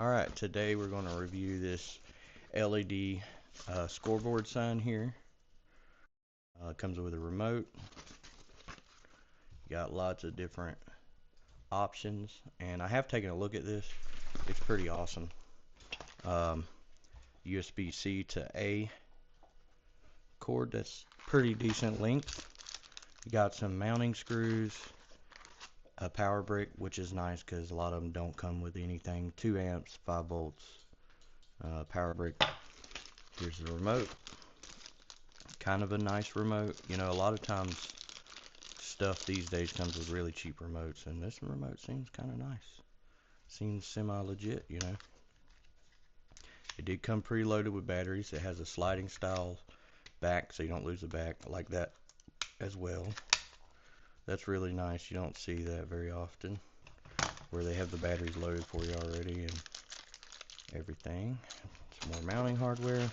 Alright, today we're going to review this LED scoreboard sign here. It comes with a remote. You got lots of different options, and I have taken a look at this. It's pretty awesome. USB-C to A cord that's pretty decent length. You got some mounting screws, a power brick, which is nice because a lot of them don't come with anything. 2 amps, 5 volts, power brick. Here's the remote. Kind of a nice remote. You know, a lot of times stuff these days comes with really cheap remotes, and this remote seems kind of nice. Seems semi-legit, you know. It did come preloaded with batteries. It has a sliding style back, so you don't lose the back. I like that as well. That's really nice. You don't see that very often, where they have the batteries loaded for you already and everything. Some more mounting hardware.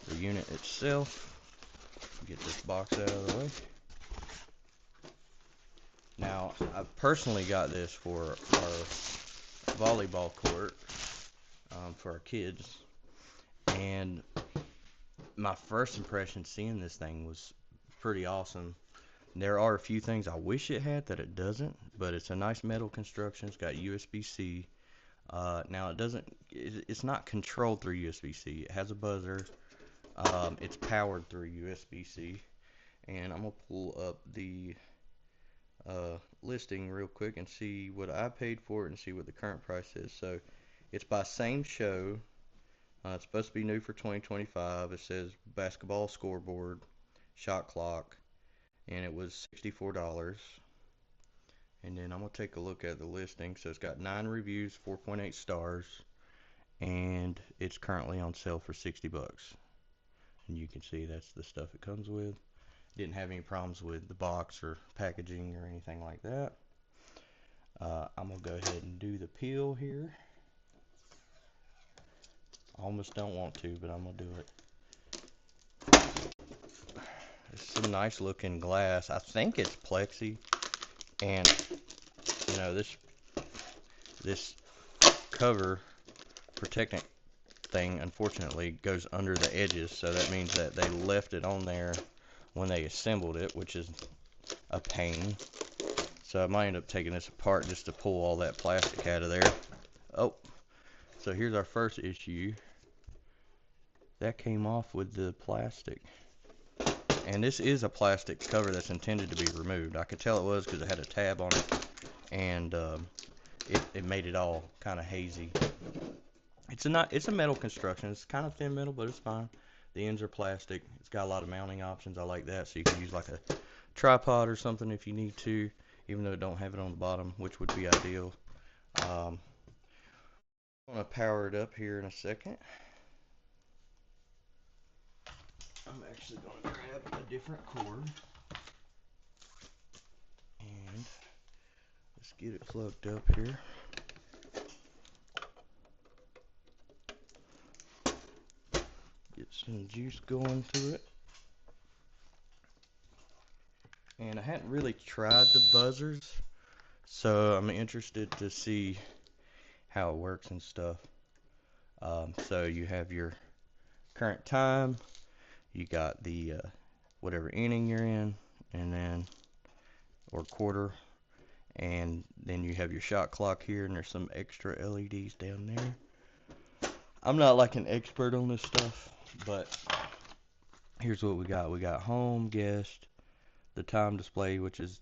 The unit itself. Get this box out of the way. Now, I personally got this for our volleyball court for our kids, and my first impression seeing this thing was pretty awesome. There are a few things I wish it had that it doesn't, but it's a nice metal construction. It's got USB-C. Now it's not controlled through USB-C. It has a buzzer. It's powered through USB-C, and I'm gonna pull up the listing real quick and see what I paid for it and see what the current price is. So it's by Samshow. It's supposed to be new for 2025. It says basketball scoreboard, shot clock, and it was $64. And then I'm gonna take a look at the listing. So it's got 9 reviews, 4.8 stars, and it's currently on sale for 60 bucks. And you can see that's the stuff it comes with. Didn't have any problems with the box or packaging or anything like that. I'm gonna go ahead and do the peel here. I almost don't want to, but I'm gonna do it. It's some nice looking glass. I think it's plexi, and you know, this cover protecting thing unfortunately goes under the edges, so that means that they left it on there when they assembled it, which is a pain. So I might end up taking this apart just to pull all that plastic out of there. Oh, so here's our first issue. That came off with the plastic. And this is a plastic cover that's intended to be removed. I could tell it was because it had a tab on it, and it made it all kind of hazy. It's a metal construction. It's kind of thin metal, but it's fine. The ends are plastic. It's got a lot of mounting options. I like that. So you can use like a tripod or something if you need to, even though it don't have it on the bottom, which would be ideal. I'm going to power it up here in a second. I'm actually going to grab a different cord. And let's get it plugged up here. Get some juice going through it. And I hadn't really tried the buzzers, so I'm interested to see how it works and stuff. So you have your current time, you got the whatever inning you're in, and then or quarter, and then you have your shot clock here, and there's some extra LEDs down there. I'm not like an expert on this stuff, but here's what we got. We got home, guest, the time display, which is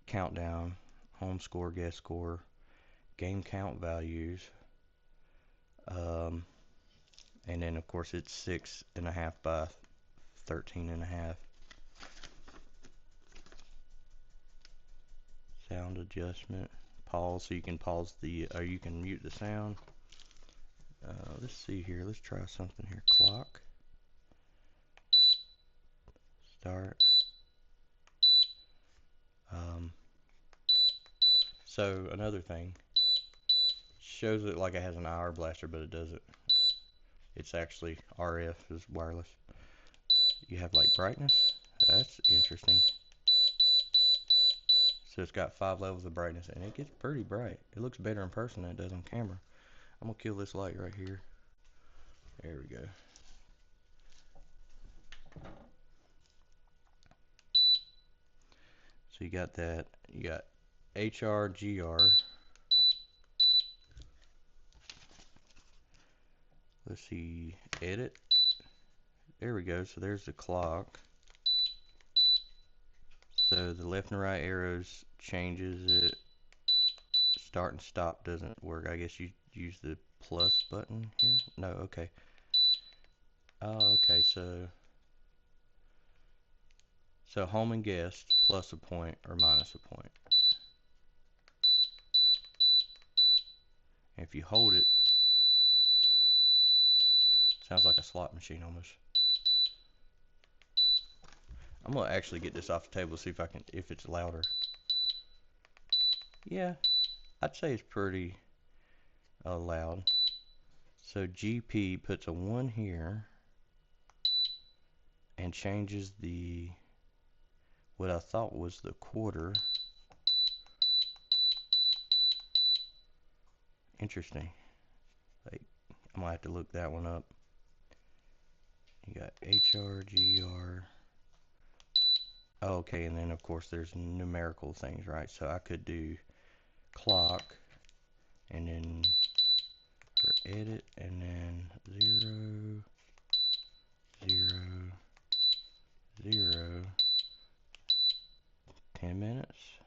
countdown, home score, guest score, game count values, and then of course it's 6.5 by 13.5. Sound adjustment, pause, so you can pause or you can mute the sound. Let's see here. Let's try something here. Clock. Start. So another thing, shows it like it has an hour blaster, but it doesn't. It's actually RF, is wireless. You have like brightness. That's interesting. So it's got 5 levels of brightness, and it gets pretty bright. It looks better in person than it does on camera. I'm gonna kill this light right here. There we go. So you got that. You got HRGR. Let's see, edit. There we go. So there's the clock. So the left and right arrows changes it. Start and stop doesn't work. I guess you use the plus button here. No, okay. Oh, okay. So home and guest plus a point or minus a point. And if you hold it, sounds like a slot machine almost. I'm gonna actually get this off the table, see if it's louder. Yeah, I'd say it's pretty loud. So GP puts a 1 here and changes what I thought was the quarter. Interesting. Like, I'm gonna have to look that one up. You got HRGR. Oh, okay, and then of course there's numerical things, right? So I could do clock and then or edit and then 0 0 0 10 minutes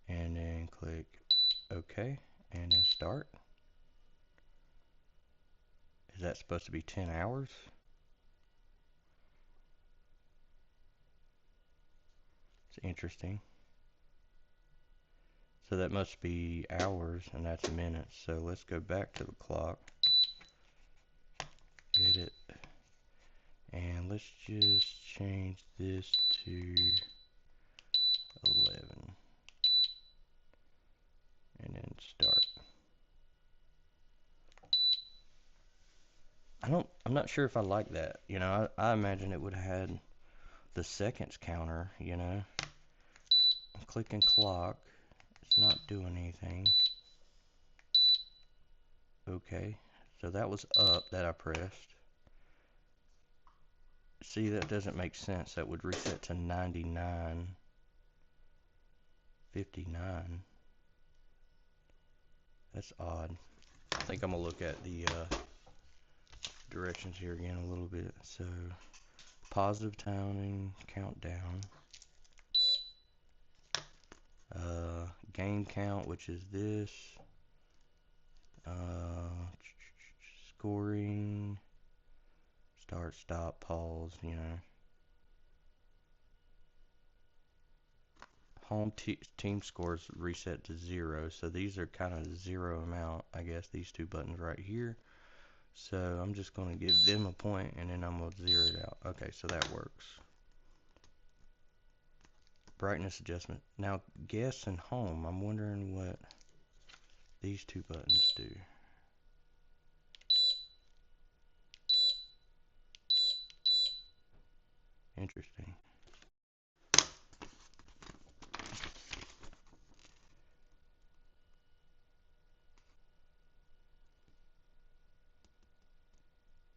and then click OK and then start. Is that supposed to be 10 hours? It's interesting. So that must be hours and that's minutes. So let's go back to the clock. Edit. And let's just change this to 11. And then start. I'm not sure if I like that. You know, I imagine it would have had the seconds counter, you know. I'm clicking clock. It's not doing anything. Okay. So that was up that I pressed. See, that doesn't make sense. That would reset to 99.59. That's odd. I think I'm gonna look at the directions here again a little bit. So positive timing, countdown, game count, which is this, scoring, start, stop, pause, you know. Home team scores reset to 0, so these are kind of 0 amount, I guess, these two buttons right here. So I'm just going to give them a point and then I'm going to 0 it out. Okay, so that works. Brightness adjustment. Now, guest and home, I'm wondering what these two buttons do. Interesting.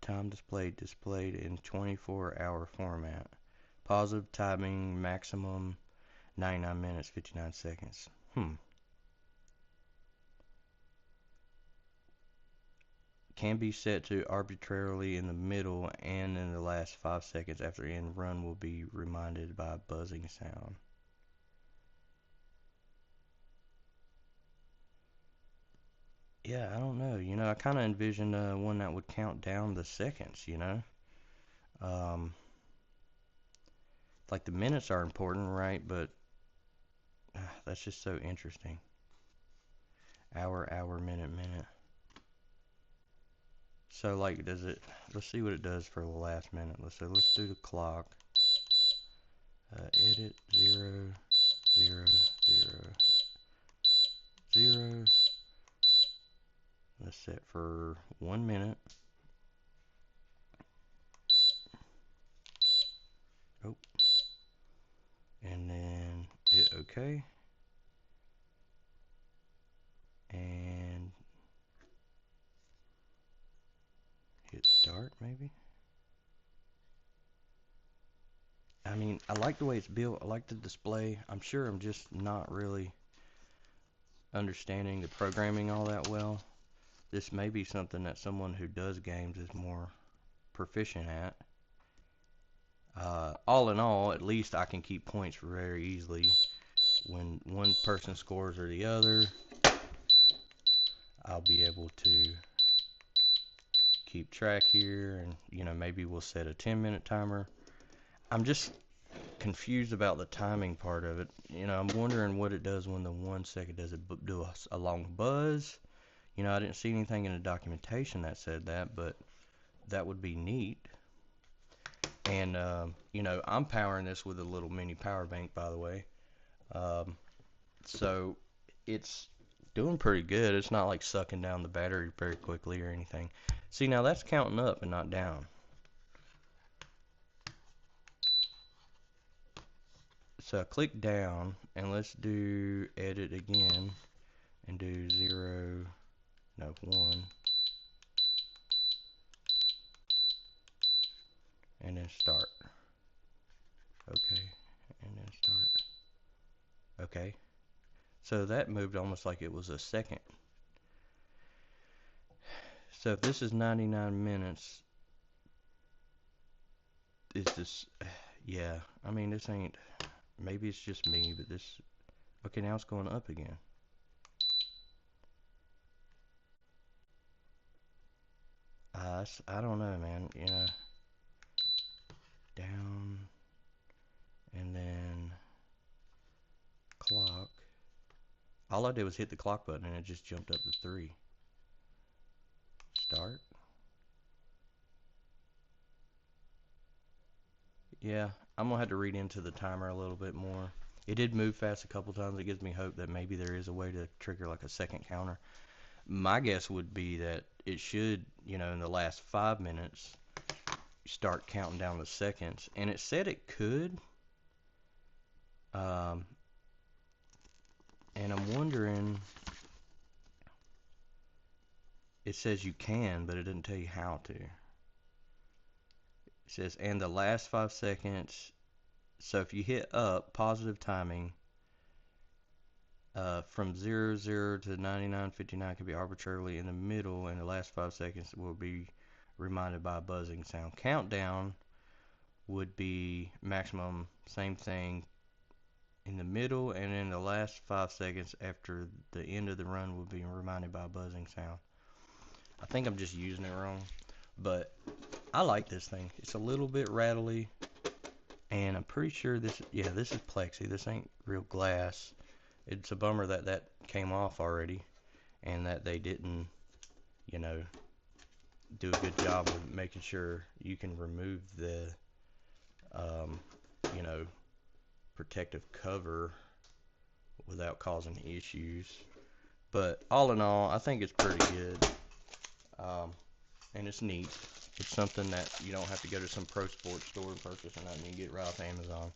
Time displayed in 24-hour format. Positive timing, maximum 99 minutes, 59 seconds. Can be set to arbitrarily in the middle and in the last 5 seconds after end. Run will be reminded by a buzzing sound. Yeah, I don't know. You know, I kind of envisioned one that would count down the seconds, you know. Um, like the minutes are important, right? But that's just so interesting. Hour, hour, minute, minute. So like, let's see what it does for the last minute. Let's do the clock. Edit 0 0 0 0. Let's set for 1 minute. Oh. And then hit OK. And start, maybe? I mean, I like the way it's built. I like the display. I'm sure I'm just not really understanding the programming all that well. This may be something that someone who does games is more proficient at. All in all, at least I can keep points very easily. When one person scores or the other, I'll be able to keep track here, and maybe we'll set a 10-minute timer. I'm just confused about the timing part of it. I'm wondering what it does when the 1 second. Does it do a long buzz? I didn't see anything in the documentation that said that, but that would be neat. And I'm powering this with a little mini power bank, by the way. So it's doing pretty good. It's not like sucking down the battery very quickly or anything. See, now that's counting up and not down. So click down, and let's do edit again and do 1, and then start. Okay, and then start. Okay, so that moved almost like it was a second. So if this is 99 minutes, is this, yeah, I mean, this ain't, maybe it's just me, but this, okay, now it's going up again. I don't know, man, down, and then clock. All I did was hit the clock button and it just jumped up to 3. Start. Yeah, I'm gonna have to read into the timer a little bit more. It did move fast a couple times. It gives me hope that maybe there is a way to trigger like a second counter. My guess would be that it should, in the last 5 minutes, start counting down the seconds. And it said it could. And I'm wondering, it says you can, but it doesn't tell you how to. It says, and the last 5 seconds, so if you hit up, positive timing, from 00 to 99:59 can be arbitrarily in the middle, and the last 5 seconds will be reminded by a buzzing sound. Countdown would be maximum, same thing, in the middle, and in the last 5 seconds after the end of the run will be reminded by a buzzing sound. I think I'm just using it wrong, but I like this thing. It's a little bit rattly, and I'm pretty sure this is plexi. This ain't real glass. It's a bummer that that came off already, and that they didn't, do a good job of making sure you can remove the, protective cover without causing issues. But all in all, I think it's pretty good, and it's neat. It's something that you don't have to go to some pro sports store and purchase, and you can get right off Amazon.